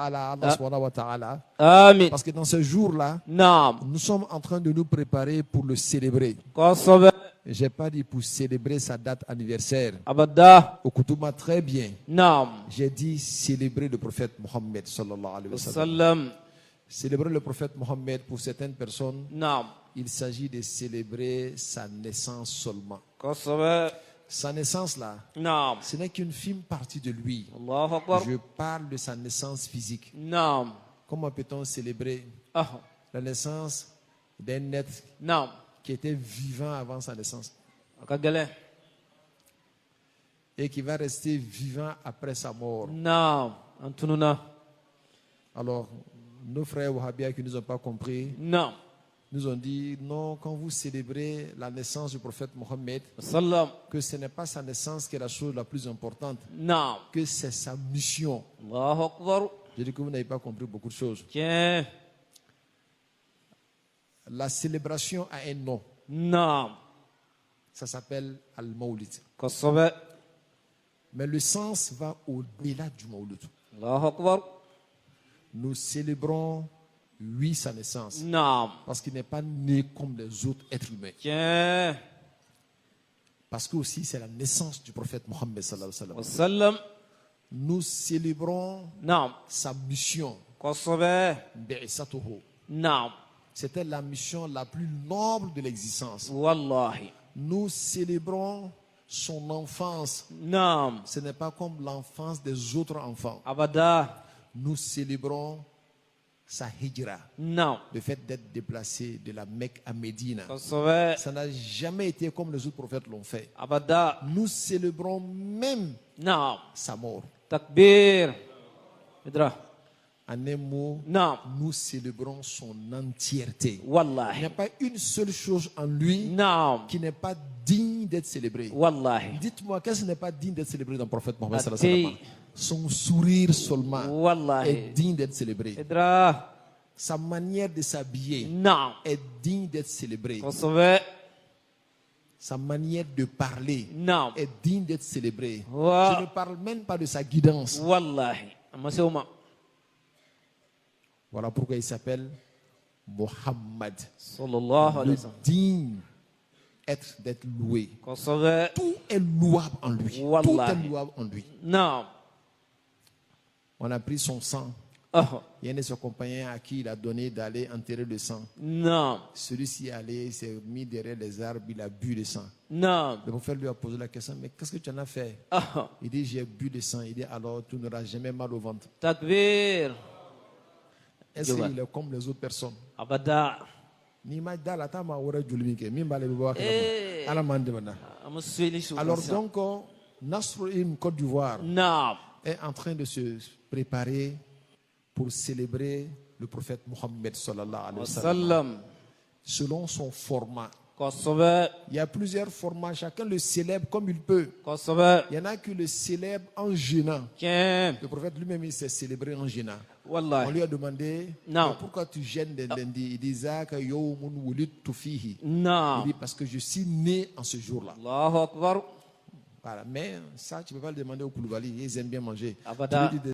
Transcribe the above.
Allah subhanahu wa ta'ala. Amin. Parce que dans ce jour-là, Naam. nous sommes en train de nous préparer pour le célébrer. Kosobe. Je n'ai pas dit pour célébrer sa date anniversaire. Abada. Écoute-moi très bien. Naam. J'ai dit célébrer le prophète Mohammed sallallahu alayhi wa sallam. Sallam. Célébrer le prophète Mohammed pour certaines personnes, Naam. il s'agit de célébrer sa naissance seulement. Kosobe. Sa naissance là, Naam. ce n'est qu'une fine partie de lui. Allahu Akbar. Je parle de sa naissance physique. Naam. Comment peut-on célébrer Ah. la naissance d'un être Naam. qui était vivant avant sa naissance Akagale. et qui va rester vivant après sa mort? Naam. Antununa. Alors, nos frères wahhabis qui ne nous ont pas compris, Naam. nous ont dit non, quand vous célébrez la naissance du prophète Mohammed, Sallam. que ce n'est pas sa naissance qui est la chose la plus importante, Naam. que c'est sa mission. Allahu Akbar. Je dis que vous n'avez pas compris beaucoup de choses. Tiens. La célébration a un nom. Naam. Ça s'appelle Al-Mawlid. Kosobe. Mais le sens va au-delà du Mawlid. Allahu Akbar. Nous célébrons, oui, sa naissance. Naam. Parce qu'il n'est pas né comme les autres êtres humains. Tiens. Parce que aussi c'est la naissance du prophète Mohammed sallallahu alayhi wa sallam. Sallam. Nous célébrons Naam. sa mission. Kosobe. Bi'isatuhu. Naam. C'était la mission la plus noble de l'existence. Wallahi. Nous célébrons son enfance. Naam. Ce n'est pas comme l'enfance des autres enfants. Abada. Nous célébrons sa hijra, Naam. le fait d'être déplacé de la Mecque à Médine. Kosobe. Ça n'a jamais été comme les autres prophètes l'ont fait. Abada. Nous célébrons même Naam. sa mort. Takbir. Idra. En un mot, Naam. nous célébrons son entièreté. Il n'y Wallahi. a pas une seule chose en lui Naam. qui n'est pas digne d'être célébrée. Wallahi. Dites-moi, qu'est-ce qui n'est pas digne d'être célébré dans le prophète Mohammed sallallahu alayhi wa sallam? Son sourire seulement est Wallahi. digne d'être célébré. Idra. Sa manière de s'habiller Naam. est digne d'être célébrée. Kosobe. Sa manière de parler Naam. est digne d'être célébrée. Wa- Je ne parle même pas de sa guidance. Wallahi. Amaseuma. Voilà pourquoi il s'appelle Mohammed. Sallallahu alayhi Le wa sallam. digne être d'être loué. Kosobe. Tout est louable en lui. Tout Wallahi. est louable en lui. Naam. On a pris son sang. Ah. Il y a un de ses compagnons à qui il a donné d'aller enterrer le sang. Naam. Celui-ci est allé, il s'est mis derrière les arbres, il a bu le sang. Naam. Le prophète lui a posé la question, mais qu'est-ce que tu en as fait? Ah. Il dit, j'ai bu le sang. Il dit, alors tu n'auras jamais mal au ventre. Takbir. Est-ce qu'il est comme les autres personnes? Abada. Eh. Amuswili Alors donc, Nasruim Côte d'Ivoire Naam. est en train de se préparer pour célébrer le prophète Mohammed sallallahu alayhi wa sallam Sallam. selon son format. Kosobe. Il y a plusieurs formats, chacun le célèbre comme il peut. Kosobe. Il y en a qui le célèbrent en gênant. Tiens. Le prophèt lui-même, il s'est célébré en gênant. On Wallahi. lui a demandé, Non. mais pourquoi tu gênes les lundis? Il dit, Zaka yawmun wulidtu fihi. Il Naam. dit, parce que je suis né en ce jour-là. Allahu Akbar. Voilà. Mais ça, tu ne peux pas le demander au Koulibaly, ils aiment bien manger. Abada. Tu lui dis